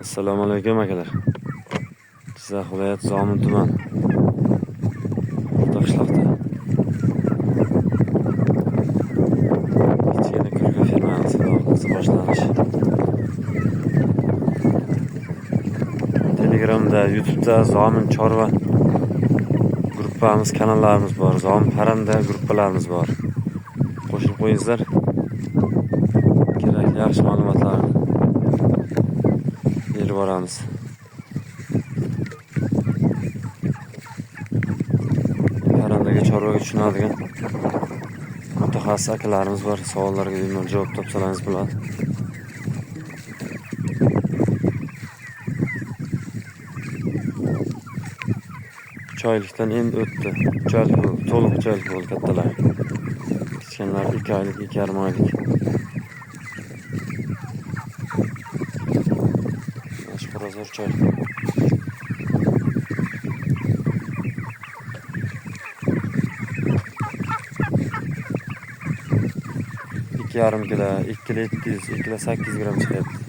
Assalomu alaykum akalar. Jizzax viloyati Zomin tuman O'rta qishloqda kichkina kurka fermamiz loyihasi boshlanish. Telegramda, YouTube'da Zomin chorva gruppamiz, kanallarimiz bor. Zomin parranda gruppalarimiz bor. Qo'shilib qo'yingizlar. Kerakli yaxshi ma'lumotlarni berib boramiz. Parrandaga, chorvaga tushunadigan mutaxassis akalarimiz bor. Savollarga bemalol javob topsalaringiz bo'ladi. Choylikdan endi o'tdi. 3 oylik bo'ldi, to'liq 3 oylik bo'ldi kattalar. Kichkinalar 2 oylik, 2,5 oylik. Mashqurozor 3 oylik. 2,5 kilo, 2 kilo 700, 2 kilo 800 gram chiqyapti.